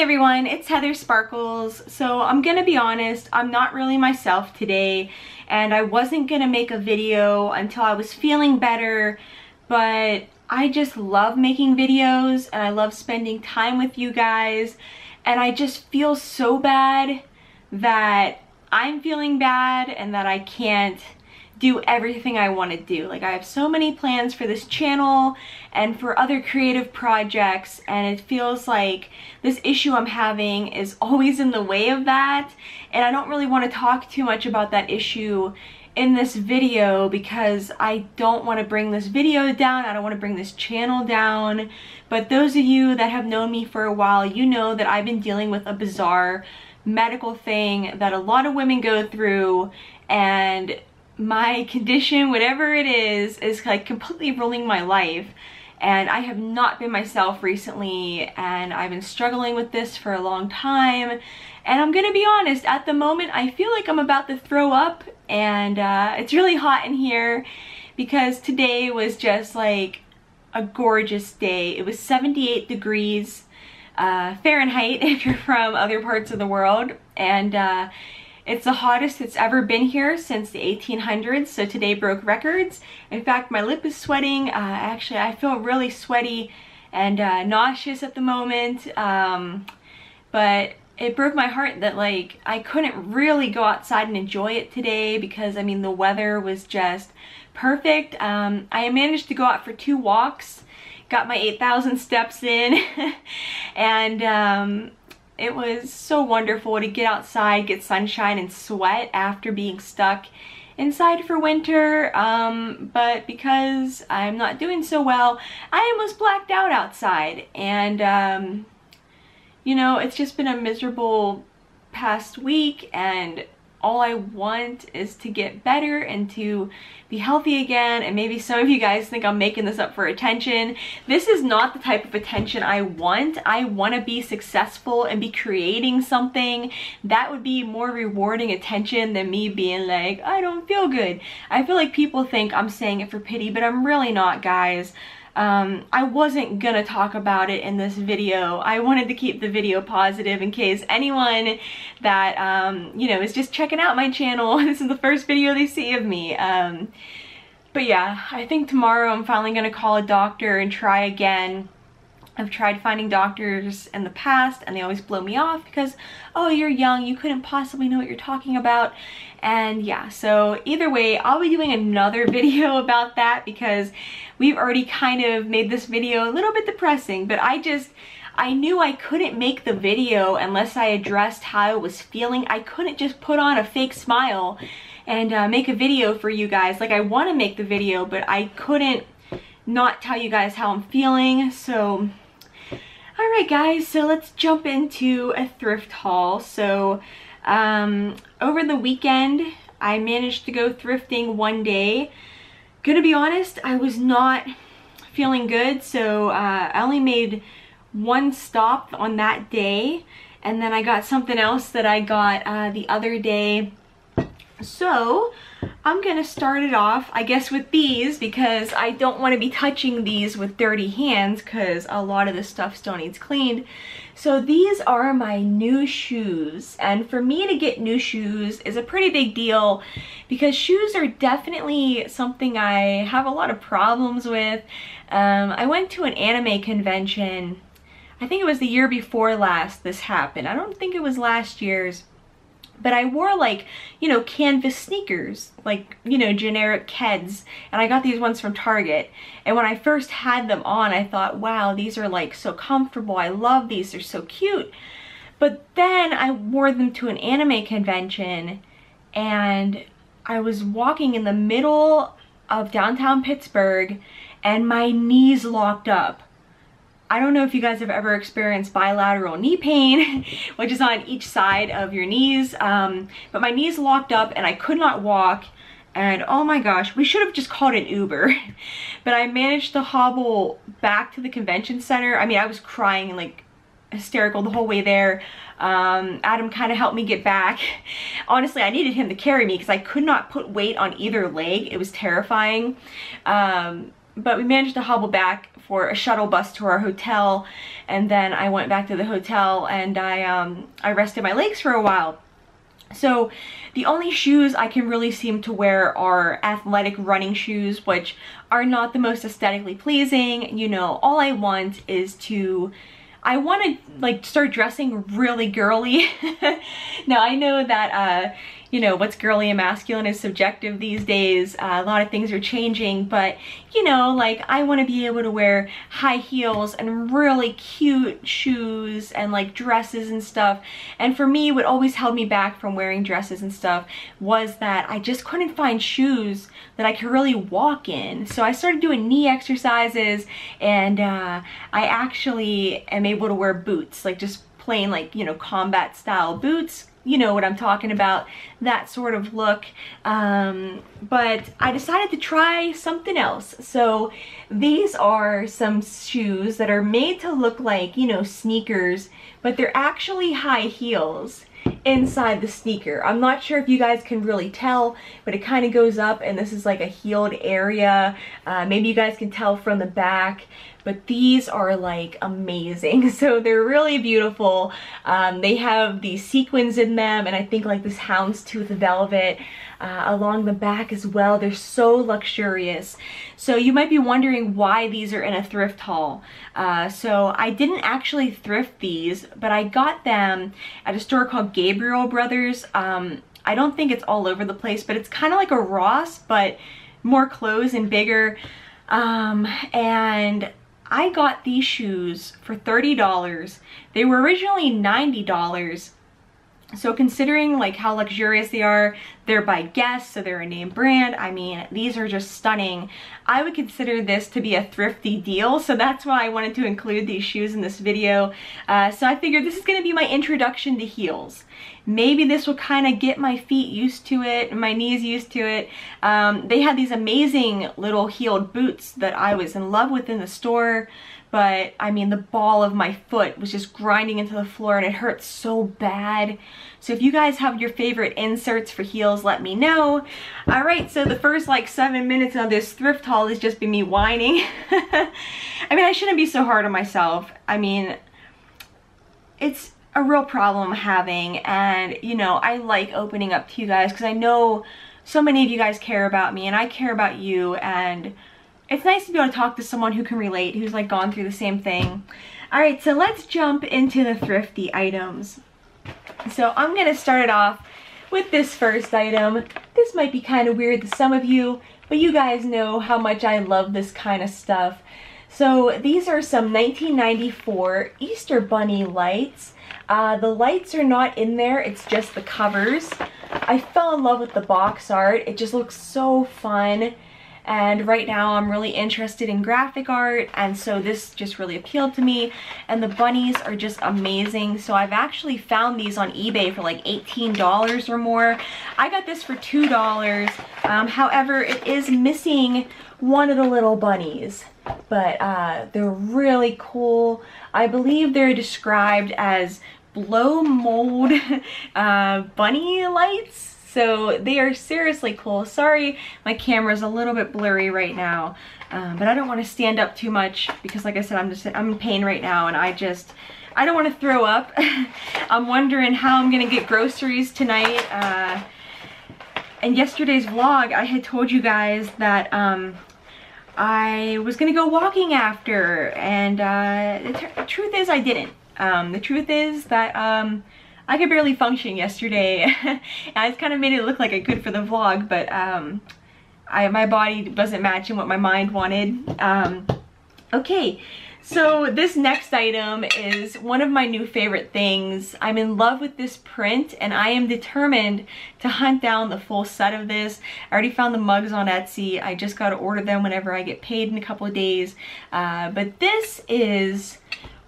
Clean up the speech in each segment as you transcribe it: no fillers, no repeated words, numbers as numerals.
Hey everyone, it's Heather Sparkles. So I'm gonna be honest, I'm not really myself today, and I wasn't gonna make a video until I was feeling better, but I just love making videos and I love spending time with you guys, and I just feel so bad that I'm feeling bad and that I can't do everything I want to do. Like, I have so many plans for this channel and for other creative projects, and it feels like this issue I'm having is always in the way of that, and I don't really want to talk too much about that issue in this video because I don't want to bring this video down, I don't want to bring this channel down. But those of you that have known me for a while, you know that I've been dealing with a bizarre medical thing that a lot of women go through, and my condition, whatever it is like completely ruling my life, and I have not been myself recently, and I've been struggling with this for a long time. And I'm gonna be honest, at the moment I feel like I'm about to throw up, and it's really hot in here because today was just like a gorgeous day. It was 78 degrees Fahrenheit if you're from other parts of the world, and it's the hottest it's ever been here since the 1800s, so today broke records. In fact, my lip is sweating. Actually, I feel really sweaty and nauseous at the moment, but it broke my heart that like I couldn't really go outside and enjoy it today because, I mean, the weather was just perfect. I managed to go out for 2 walks, got my 8,000 steps in, and it was so wonderful to get outside, get sunshine, and sweat after being stuck inside for winter. But because I'm not doing so well, I almost blacked out outside. And, you know, it's just been a miserable past week, and all I want is to get better and to be healthy again. And maybe some of you guys think I'm making this up for attention. This is not the type of attention I want. I want to be successful and be creating something. That would be more rewarding attention than me being like, I don't feel good. I feel like people think I'm saying it for pity, but I'm really not, guys. I wasn't gonna talk about it in this video. I wanted to keep the video positive in case anyone that, you know, is just checking out my channel, this is the first video they see of me. But yeah, I think tomorrow I'm finally gonna call a doctor and try again. I've tried finding doctors in the past and they always blow me off because, oh, you're young, you couldn't possibly know what you're talking about. And yeah, so either way, I'll be doing another video about that because we've already kind of made this video a little bit depressing, but I knew I couldn't make the video unless I addressed how I was feeling. I couldn't just put on a fake smile and make a video for you guys. Like, I want to make the video, but I couldn't not tell you guys how I'm feeling. So alright guys, so let's jump into a thrift haul. So over the weekend I managed to go thrifting one day. Gonna be honest, I was not feeling good, so I only made one stop on that day, and then I got something else that I got the other day. So I'm gonna start it off, I guess, with these because I don't want to be touching these with dirty hands because a lot of this stuff still needs cleaned. So these are my new shoes, and for me to get new shoes is a pretty big deal because shoes are definitely something I have a lot of problems with. I went to an anime convention, I think it was the year before last this happened. I don't think it was last year's. But I wore, like, you know, canvas sneakers, like, you know, generic Keds, and I got these ones from Target. And when I first had them on, I thought, wow, these are like so comfortable, I love these, they're so cute. But then I wore them to an anime convention, and I was walking in the middle of downtown Pittsburgh, and my knees locked up. I don't know if you guys have ever experienced bilateral knee pain, which is on each side of your knees, but my knees locked up and I could not walk, and oh my gosh, we should have just called an Uber. But I managed to hobble back to the convention center. I mean, I was crying like hysterical the whole way there. Adam kind of helped me get back. Honestly, I needed him to carry me because I could not put weight on either leg. It was terrifying. But we managed to hobble back for a shuttle bus to our hotel, and then I went back to the hotel and I rested my legs for a while. So the only shoes I can really seem to wear are athletic running shoes, which are not the most aesthetically pleasing. You know, all I want is to, I want to like start dressing really girly. Now I know that you know, what's girly and masculine is subjective these days. A lot of things are changing, but you know, like I want to be able to wear high heels and really cute shoes and like dresses and stuff. And for me, what always held me back from wearing dresses and stuff was that I just couldn't find shoes that I could really walk in. So I started doing knee exercises, and I actually am able to wear boots, like just plain like, you know, combat style boots. You know what I'm talking about, that sort of look. But I decided to try something else. So these are some shoes that are made to look like, you know, sneakers, but they're actually high heels inside the sneaker. I'm not sure if you guys can really tell, but it kind of goes up and this is like a heeled area. Maybe you guys can tell from the back, but these are like amazing. So they're really beautiful. They have these sequins in them, and I think like this houndstooth velvet along the back as well. They're so luxurious. So you might be wondering why these are in a thrift haul. So I didn't actually thrift these, but I got them at a store called Gabriel Brothers. I don't think it's all over the place, but it's kind of like a Ross, but more clothes and bigger. And I got these shoes for $30. They were originally $90. So considering like how luxurious they are, they're by Guess, so they're a name brand. I mean, these are just stunning. I would consider this to be a thrifty deal, so that's why I wanted to include these shoes in this video. So I figured this is gonna be my introduction to heels. Maybe this will kind of get my feet used to it, my knees used to it. They had these amazing little heeled boots that I was in love with in the store, but I mean the ball of my foot was just grinding into the floor and it hurt so bad. So if you guys have your favorite inserts for heels, let me know. All right, so the first like 7 minutes of this thrift haul has just been me whining. I mean, I shouldn't be so hard on myself. I mean, it's a real problem I'm having, and you know, I like opening up to you guys because I know so many of you guys care about me and I care about you, and it's nice to be able to talk to someone who can relate, who's like gone through the same thing. All right, so let's jump into the thrifty items. So I'm gonna start it off with this first item. This might be kind of weird to some of you, but you guys know how much I love this kind of stuff. So these are some 1994 Easter Bunny lights. The lights are not in there, it's just the covers. I fell in love with the box art. It just looks so fun. And right now I'm really interested in graphic art, and so this just really appealed to me. And the bunnies are just amazing. So I've actually found these on eBay for like $18 or more. I got this for $2. However, it is missing one of the little bunnies, but they're really cool. I believe they're described as blow mold bunny lights. So they are seriously cool. Sorry, my camera's a little bit blurry right now, but I don't want to stand up too much because like I said, I'm in pain right now, and I don't want to throw up. I'm wondering how I'm gonna get groceries tonight. In yesterday's vlog, I had told you guys that I was gonna go walking after, and the truth is I didn't. The truth is that I could barely function yesterday. I kind of made it look like I could for the vlog, but my body wasn't matching what my mind wanted. Okay, so this next item is one of my new favorite things. I'm in love with this print, and I am determined to hunt down the full set of this. I already found the mugs on Etsy. I just got to order them whenever I get paid in a couple of days. But this is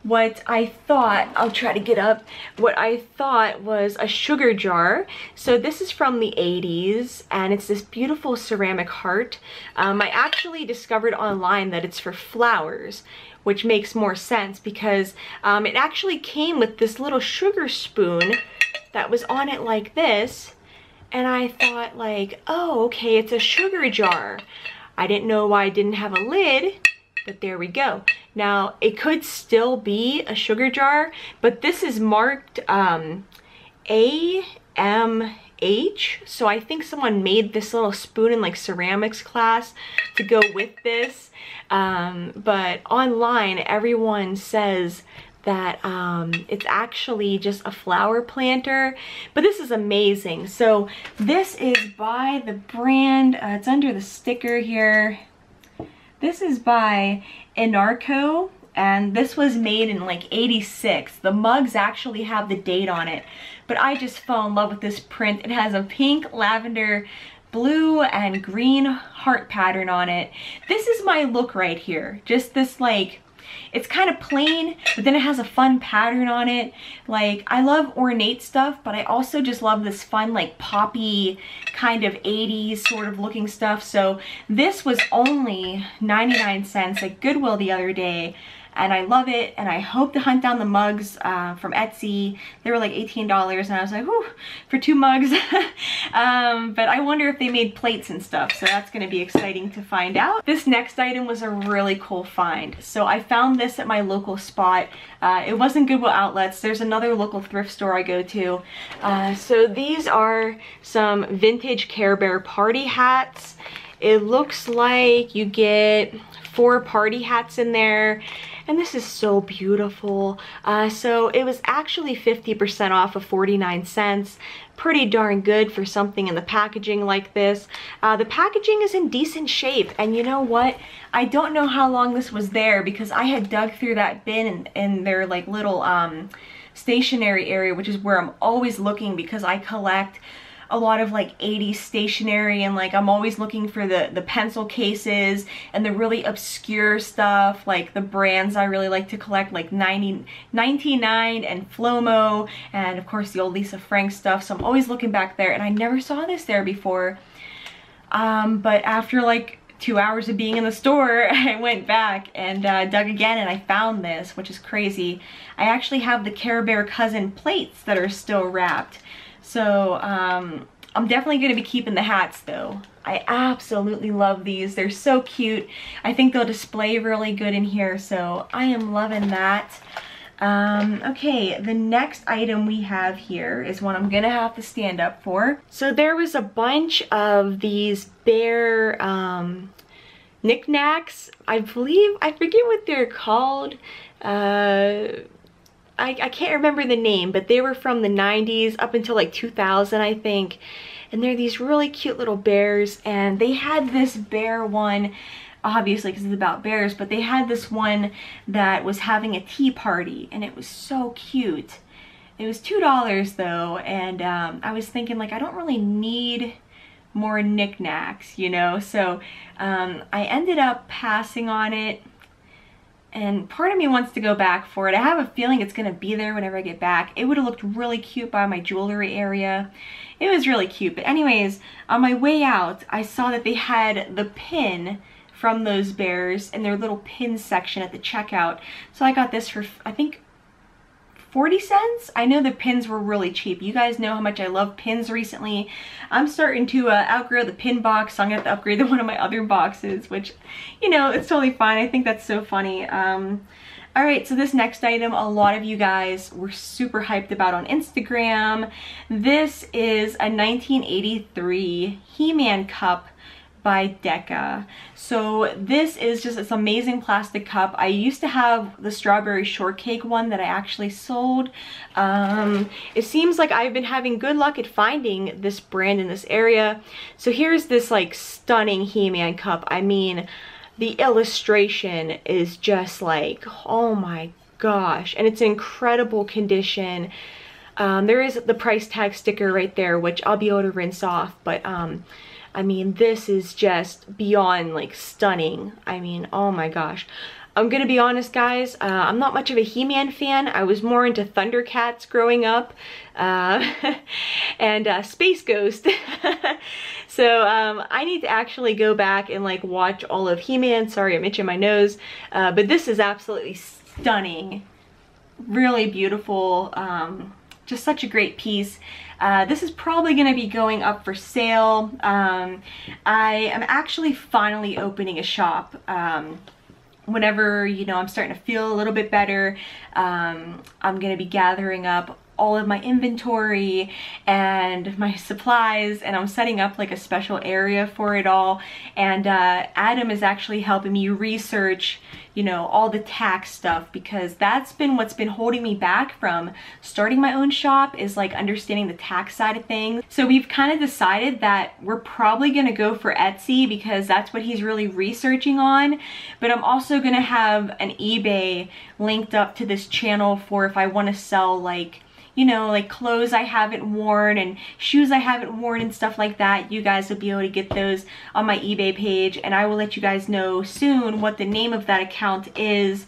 what I thought, I'll try to get up, what I thought was a sugar jar. So this is from the 80s, and it's this beautiful ceramic heart. I actually discovered online that it's for flowers, which makes more sense because it actually came with this little sugar spoon that was on it like this, and I thought like, oh, okay, it's a sugar jar. I didn't know why I didn't have a lid, but there we go. Now, it could still be a sugar jar, but this is marked AMH, so I think someone made this little spoon in like ceramics class to go with this. But online, everyone says that it's actually just a flower planter, but this is amazing. So this is by the brand, it's under the sticker here. This is by Anarco, and this was made in like 86. The mugs actually have the date on it, but I just fell in love with this print. It has a pink, lavender, blue, and green heart pattern on it. This is my look right here. Just this, like, it's kind of plain, but then it has a fun pattern on it. Like, I love ornate stuff, but I also just love this fun, like, poppy kind of 80s sort of looking stuff. So this was only 99 cents at Goodwill the other day, and I love it, and I hope to hunt down the mugs from Etsy. They were like $18, and I was like, whew, for 2 mugs. But I wonder if they made plates and stuff, so that's gonna be exciting to find out. This next item was a really cool find. So I found this at my local spot. It wasn't Goodwill Outlets. There's another local thrift store I go to. So these are some vintage Care Bear party hats. It looks like you get 4 party hats in there. And this is so beautiful. So it was actually 50% off of 49 cents. Pretty darn good for something in the packaging like this. The packaging is in decent shape, and you know what? I don't know how long this was there because I had dug through that bin in their like little stationery area, which is where I'm always looking because I collect a lot of like 80s stationery, and like I'm always looking for the pencil cases and the really obscure stuff, like the brands I really like to collect, like 99 and Flomo, and of course the old Lisa Frank stuff. So I'm always looking back there, and I never saw this there before. But after like 2 hours of being in the store, I went back and dug again, and I found this, which is crazy. I actually have the Care Bear cousin plates that are still wrapped. So I'm definitely going to be keeping the hats though. I absolutely love these. They're so cute. I think they'll display really good in here, so I am loving that. Okay, the next item we have here is one I'm gonna have to stand up for. So there was a bunch of these bear knickknacks. I forget what they're called. I can't remember the name, but they were from the 90s up until like 2000, I think. And they're these really cute little bears, and they had this bear one, obviously because it's about bears, but they had this one that was having a tea party, and it was so cute. It was $2 though, and I was thinking, like, I don't really need more knickknacks, you know? So I ended up passing on it. And part of me wants to go back for it. I have a feeling it's gonna be there whenever I get back. It would have looked really cute by my jewelry area. It was really cute. But anyways, on my way out, I saw that they had the pin from those bears in their little pin section at the checkout. So I got this for, I think, 40 cents? I know the pins were really cheap. You guys know how much I love pins recently. I'm starting to outgrow the pin box, so I'm gonna have to upgrade to one of my other boxes, which, you know, it's totally fine. I think that's so funny. All right, so this next item, a lot of you guys were super hyped about on Instagram. This is a 1983 He-Man cup by Decca. So this is just this amazing plastic cup. I used to have the strawberry shortcake one that I actually sold. It seems like I've been having good luck at finding this brand in this area. So here's this like stunning He-Man cup. I mean, the illustration is just like, oh my gosh, and it's in incredible condition. There is the price tag sticker right there, which I'll be able to rinse off, but I mean, this is just beyond like stunning. I mean, oh my gosh. I'm gonna be honest, guys, I'm not much of a He-Man fan. I was more into Thundercats growing up, and Space Ghost. So I need to actually go back and like watch all of He-Man. Sorry, I'm itching my nose. But this is absolutely stunning. Really beautiful. just such a great piece. This is probably going to be going up for sale. I am actually finally opening a shop. Whenever, you know, I'm starting to feel a little bit better, I'm going to be gathering up all of my inventory and my supplies, and I'm setting up like a special area for it all. And Adam is actually helping me research, you know, all the tax stuff, because that's been what's been holding me back from starting my own shop, is like understanding the tax side of things. So we've kind of decided that we're probably gonna go for Etsy, because that's what he's really researching on. But I'm also gonna have an eBay linked up to this channel for if I want to sell, like, you know, like clothes I haven't worn and shoes I haven't worn and stuff like that. You guys will be able to get those on my eBay page, and I will let you guys know soon what the name of that account is,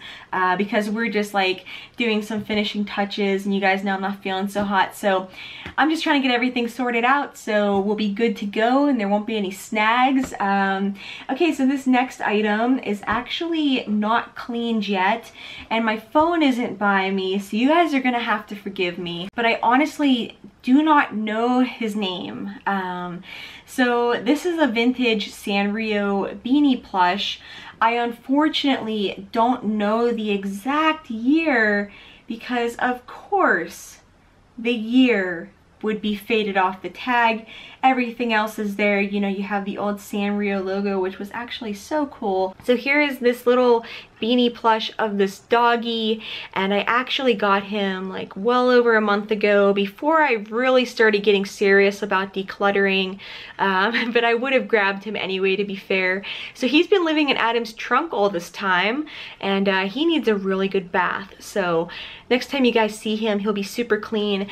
because we're just like doing some finishing touches, and you guys know I'm not feeling so hot, so I'm just trying to get everything sorted out so we'll be good to go and there won't be any snags. Okay, so this next item is actually not cleaned yet, and my phone isn't by me, so you guys are gonna have to forgive me. But I honestly do not know his name. So this is a vintage Sanrio beanie plush. I unfortunately don't know the exact year, because of course the year would be faded off the tag. Everything else is there. You know, you have the old Sanrio logo, which was actually so cool. So here is this little beanie plush of this doggy, and I actually got him like well over a month ago, before I really started getting serious about decluttering, but I would have grabbed him anyway, to be fair. So he's been living in Adam's trunk all this time, and he needs a really good bath. So next time you guys see him, he'll be super clean.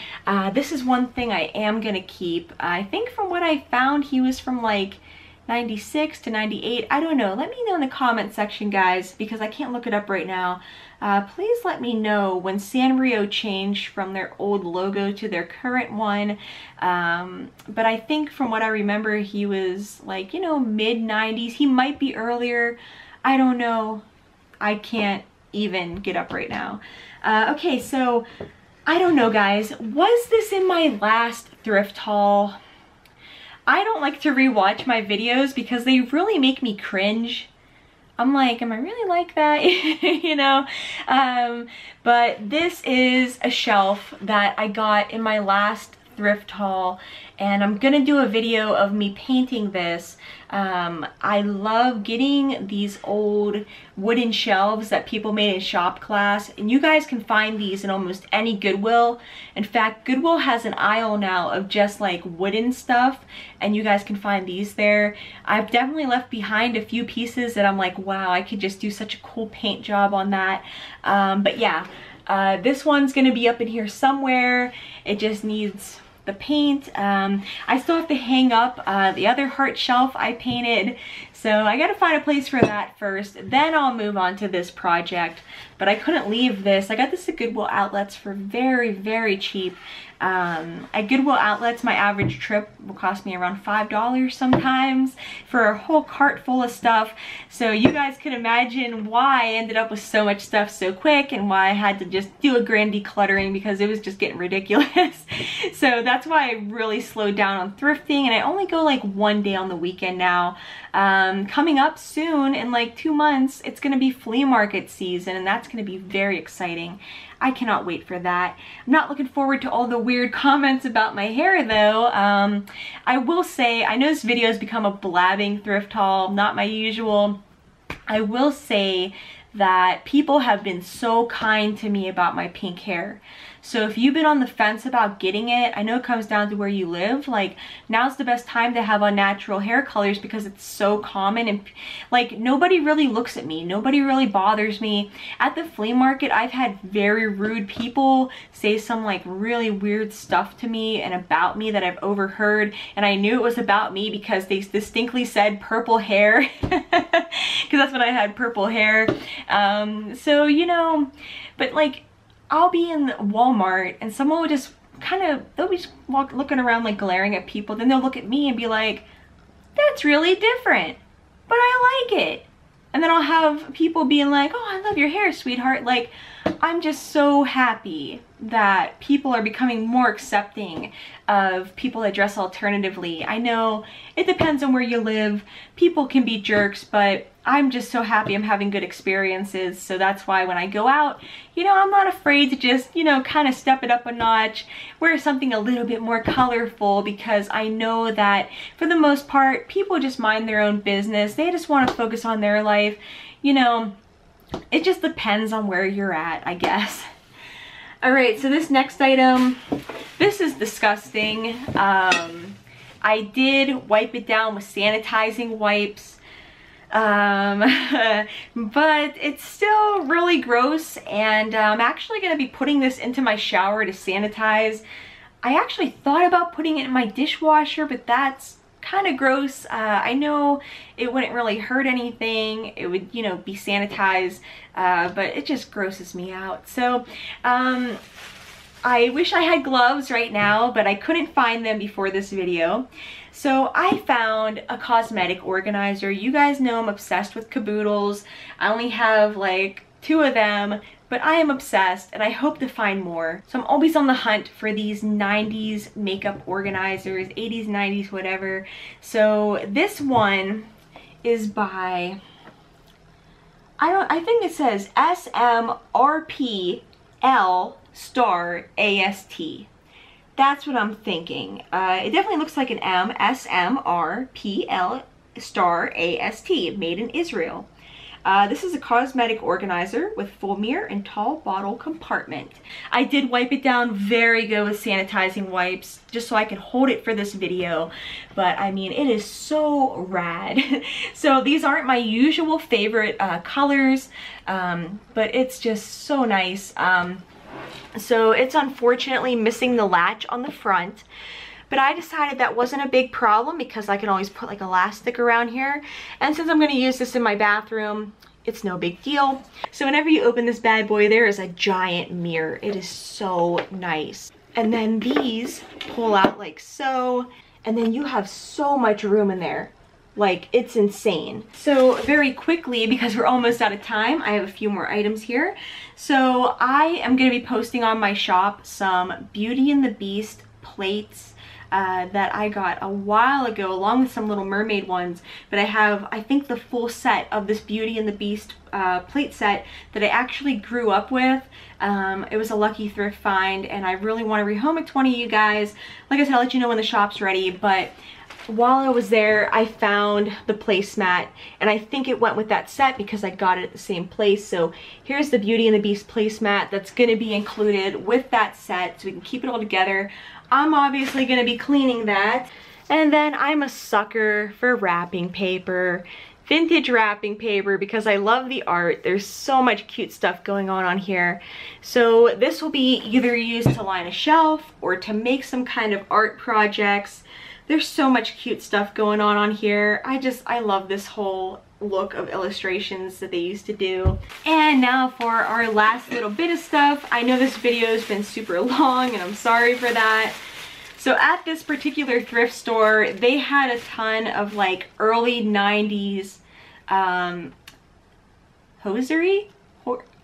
This is one thing I am gonna keep. I think from what I found, he was from like 96 to 98. I don't know. Let me know in the comment section, guys, because I can't look it up right now. Please let me know when Sanrio changed from their old logo to their current one. But I think from what I remember, he was like, you know, mid 90s. He might be earlier. I don't know. I can't even get up right now. Okay, so I don't know, guys. Was this in my last thrift haul? I don't like to rewatch my videos because they really make me cringe. I'm like, am I really like that? You know? But this is a shelf that I got in my last thrift haul, and I'm gonna do a video of me painting this. I love getting these old wooden shelves that people made in shop class, and you guys can find these in almost any Goodwill. In fact, Goodwill has an aisle now of just like wooden stuff, and you guys can find these there. I've definitely left behind a few pieces that I'm like, wow, I could just do such a cool paint job on that. But yeah, this one's gonna be up in here somewhere. It just needs the paint. I still have to hang up the other heart shelf I painted, so I gotta find a place for that first, then I'll move on to this project. But I couldn't leave this. I got this at Goodwill Outlets for very, very cheap. At Goodwill Outlets, my average trip will cost me around $5 sometimes for a whole cart full of stuff. So you guys can imagine why I ended up with so much stuff so quick, and why I had to just do a grand decluttering, because it was just getting ridiculous. So that's why I really slowed down on thrifting, and I only go like one day on the weekend now. Coming up soon, in like 2 months, it's gonna be flea market season, and that's gonna be very exciting. I cannot wait for that. I'm not looking forward to all the weird comments about my hair though. I will say, I know this video has become a blabbing thrift haul, not my usual. I will say that people have been so kind to me about my pink hair. So if you've been on the fence about getting it, I know it comes down to where you live. Like, now's the best time to have unnatural hair colors, because it's so common, and like nobody really looks at me. Nobody really bothers me. At the flea market, I've had very rude people say some like really weird stuff to me and about me that I've overheard, and I knew it was about me because they distinctly said purple hair, because that's when I had purple hair. So, you know, but like, I'll be in Walmart and someone will just kind of, they'll be just looking around like glaring at people. Then they'll look at me and be like, that's really different, but I like it. And then I'll have people being like, oh, I love your hair, sweetheart. Like, I'm just so happy that people are becoming more accepting of people that dress alternatively. I know it depends on where you live. People can be jerks, but I'm just so happy I'm having good experiences. So that's why when I go out, you know, I'm not afraid to just, you know, kind of step it up a notch, wear something a little bit more colorful, because I know that for the most part, people just mind their own business. They just want to focus on their life. You know, it just depends on where you're at, I guess. All right, so this next item, this is disgusting. I did wipe it down with sanitizing wipes, but it's still really gross, and I'm actually gonna be putting this into my shower to sanitize. I actually thought about putting it in my dishwasher, but that's kind of gross. I know it wouldn't really hurt anything. It would, you know, be sanitized, but it just grosses me out. So I wish I had gloves right now, but I couldn't find them before this video. So I found a cosmetic organizer. You guys know I'm obsessed with caboodles. I only have like 2 of them, but I am obsessed and I hope to find more. So I'm always on the hunt for these 90s makeup organizers, 80s, 90s, whatever. So this one is by, I think it says SMRPL*AST. That's what I'm thinking. It definitely looks like an M, SMRPL*AST, made in Israel. This is a cosmetic organizer with full mirror and tall bottle compartment. I did wipe it down very good with sanitizing wipes just so I could hold it for this video, but I mean, it is so rad. So these aren't my usual favorite colors, but it's just so nice. So it's unfortunately missing the latch on the front, but I decided that wasn't a big problem because I can always put like elastic around here. And since I'm going to use this in my bathroom, it's no big deal. So whenever you open this bad boy, there is a giant mirror. It is so nice. And then these pull out like so, and then you have so much room in there. Like, it's insane. So very quickly, because we're almost out of time, I have a few more items here. So I am going to be posting on my shop some Beauty and the Beast plates that I got a while ago, along with some Little Mermaid ones. But I have, I think, the full set of this Beauty and the Beast plate set that I actually grew up with. It was a lucky thrift find, and I really want to rehome it to one of you guys. Like I said, I'll let you know when the shop's ready, but while I was there, I found the placemat, and I think it went with that set because I got it at the same place. So here's the Beauty and the Beast placemat that's going to be included with that set, so we can keep it all together. I'm obviously going to be cleaning that. And then I'm a sucker for wrapping paper, vintage wrapping paper, because I love the art. There's so much cute stuff going on here. So this will be either used to line a shelf or to make some kind of art projects. There's so much cute stuff going on here. I love this whole look of illustrations that they used to do. And now for our last little bit of stuff. I know this video has been super long, and I'm sorry for that. So at this particular thrift store, they had a ton of like early 90s hosiery.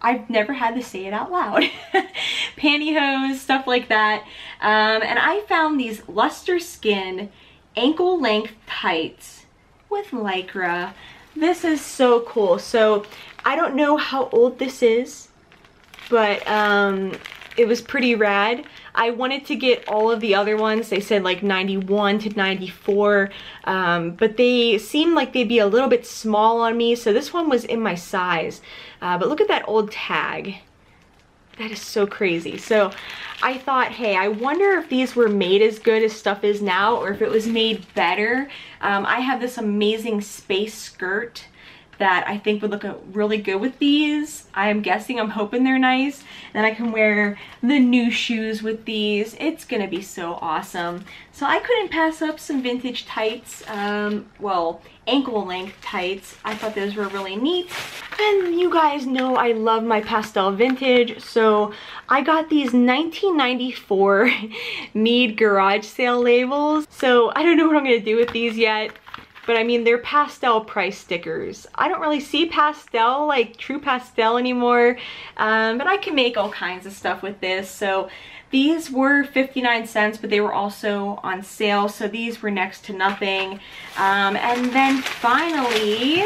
I've never had to say it out loud. Pantyhose, stuff like that. And I found these luster skin ankle length tights with Lycra. This is so cool. So I don't know how old this is, but it was pretty rad. I wanted to get all of the other ones. They said like 91 to 94, but they seemed like they'd be a little bit small on me, so this one was in my size. But look at that old tag. That is so crazy. So I thought, hey, I wonder if these were made as good as stuff is now, or if it was made better. I have this amazing space skirt that I think would look really good with these. I'm hoping they're nice. And I can wear the new shoes with these. It's gonna be so awesome. So I couldn't pass up some vintage tights, well, ankle length tights. I thought those were really neat. And you guys know I love my pastel vintage, so I got these 1994 Mead garage sale labels. So I don't know what I'm gonna do with these yet. but I mean, they're pastel price stickers. I don't really see pastel, like true pastel anymore, but I can make all kinds of stuff with this. So these were 59 cents, but they were also on sale, so these were next to nothing. And then finally,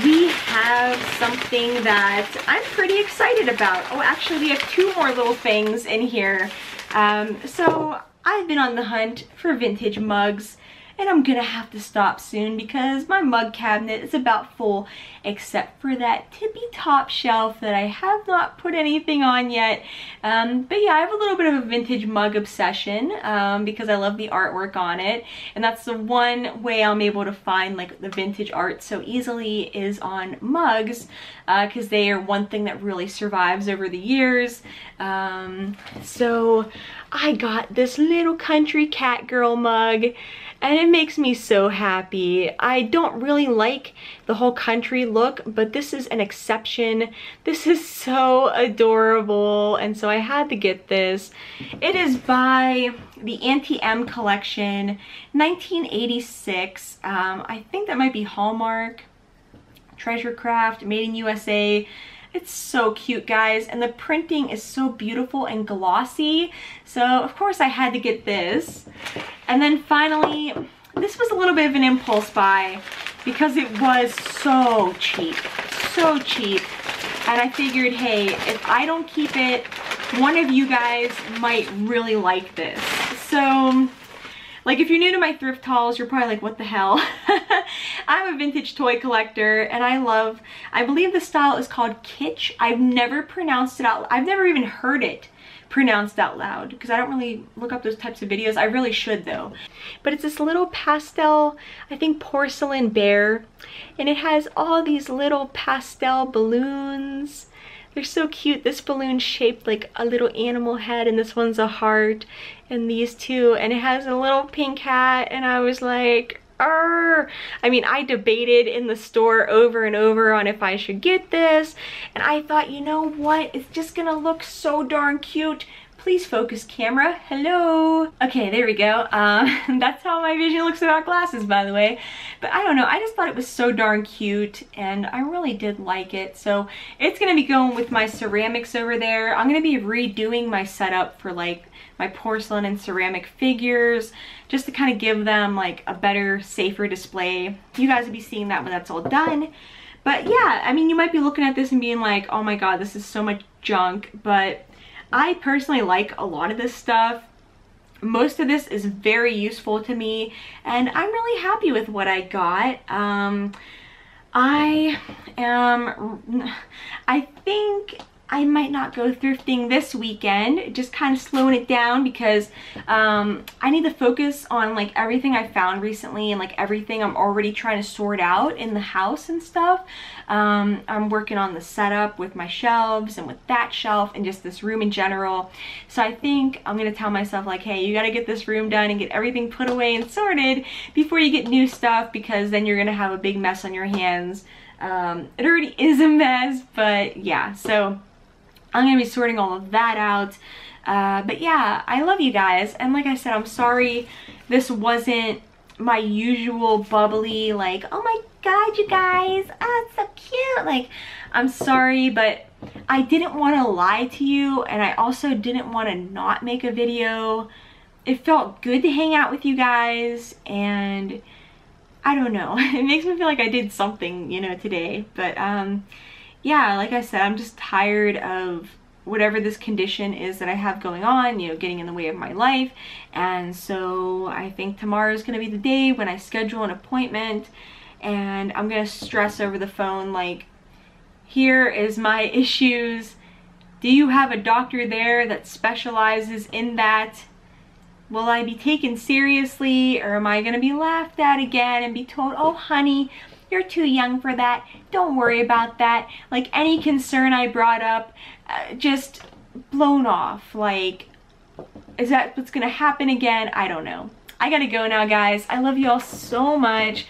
we have something that I'm pretty excited about. Oh, actually, we have two more little things in here. So I've been on the hunt for vintage mugs, and I'm gonna have to stop soon because my mug cabinet is about full, except for that tippy top shelf that I have not put anything on yet. But yeah, I have a little bit of a vintage mug obsession because I love the artwork on it, and that's the one way I'm able to find like the vintage art so easily is on mugs, because they are one thing that really survives over the years. So I got this little country cat girl mug, and it makes me so happy. I don't really like the whole country look, but this is an exception. This is so adorable, and so I had to get this. It is by the Auntie M collection, 1986. I think that might be Hallmark, Treasure Craft, Made in USA. It's so cute, guys, and the printing is so beautiful and glossy, so of course I had to get this. And then finally, this was a little bit of an impulse buy because it was so cheap, and I figured, hey, if I don't keep it, one of you guys might really like this. So like, if you're new to my thrift hauls, you're probably like, what the hell? I'm a vintage toy collector, and I believe the style is called kitsch. I've never pronounced it out, I've never even heard it pronounced out loud because I don't really look up those types of videos. I really should though. But it's this little pastel, I think porcelain bear, and it has all these little pastel balloons. They're so cute. This balloon's shaped like a little animal head, and this one's a heart, and these two, and it has a little pink hat, and I was like, arr. I mean, I debated in the store over and over on if I should get this, and I thought, you know what, it's just gonna look so darn cute. Please focus, camera. Hello. Okay, there we go. That's how my vision looks without glasses, by the way. But I don't know, I just thought it was so darn cute, and I really did like it. So it's gonna be going with my ceramics over there. I'm gonna be redoing my setup for like my porcelain and ceramic figures, just to kind of give them like a better, safer display. You guys will be seeing that when that's all done. But yeah, I mean, you might be looking at this and being like, oh my god, this is so much junk, but I personally like a lot of this stuff. Most of this is very useful to me, and I'm really happy with what I got. I think I might not go thrifting this weekend, just kind of slowing it down because I need to focus on like everything I found recently and like everything I'm already trying to sort out in the house and stuff. I'm working on the setup with my shelves and with that shelf and just this room in general. So I think I'm gonna tell myself like, hey, you gotta get this room done and get everything put away and sorted before you get new stuff, because then you're gonna have a big mess on your hands. It already is a mess, but yeah, so I'm gonna be sorting all of that out. But yeah, I love you guys, and like I said, I'm sorry this wasn't my usual bubbly, like, oh my god, you guys, oh, it's so cute. Like, I'm sorry, but I didn't want to lie to you, and I also didn't want to not make a video. It felt good to hang out with you guys, and I don't know, it makes me feel like I did something, you know, today. But yeah, like I said, I'm just tired of whatever this condition is that I have going on, you know, getting in the way of my life. And so I think tomorrow's gonna be the day when I schedule an appointment, and I'm gonna stress over the phone like, here is my issues. Do you have a doctor there that specializes in that? Will I be taken seriously, or am I gonna be laughed at again and be told, oh honey, you're too young for that, don't worry about that? Like, any concern I brought up, just blown off. Like, is that what's gonna happen again? I don't know. I gotta go now, guys. I love you all so much.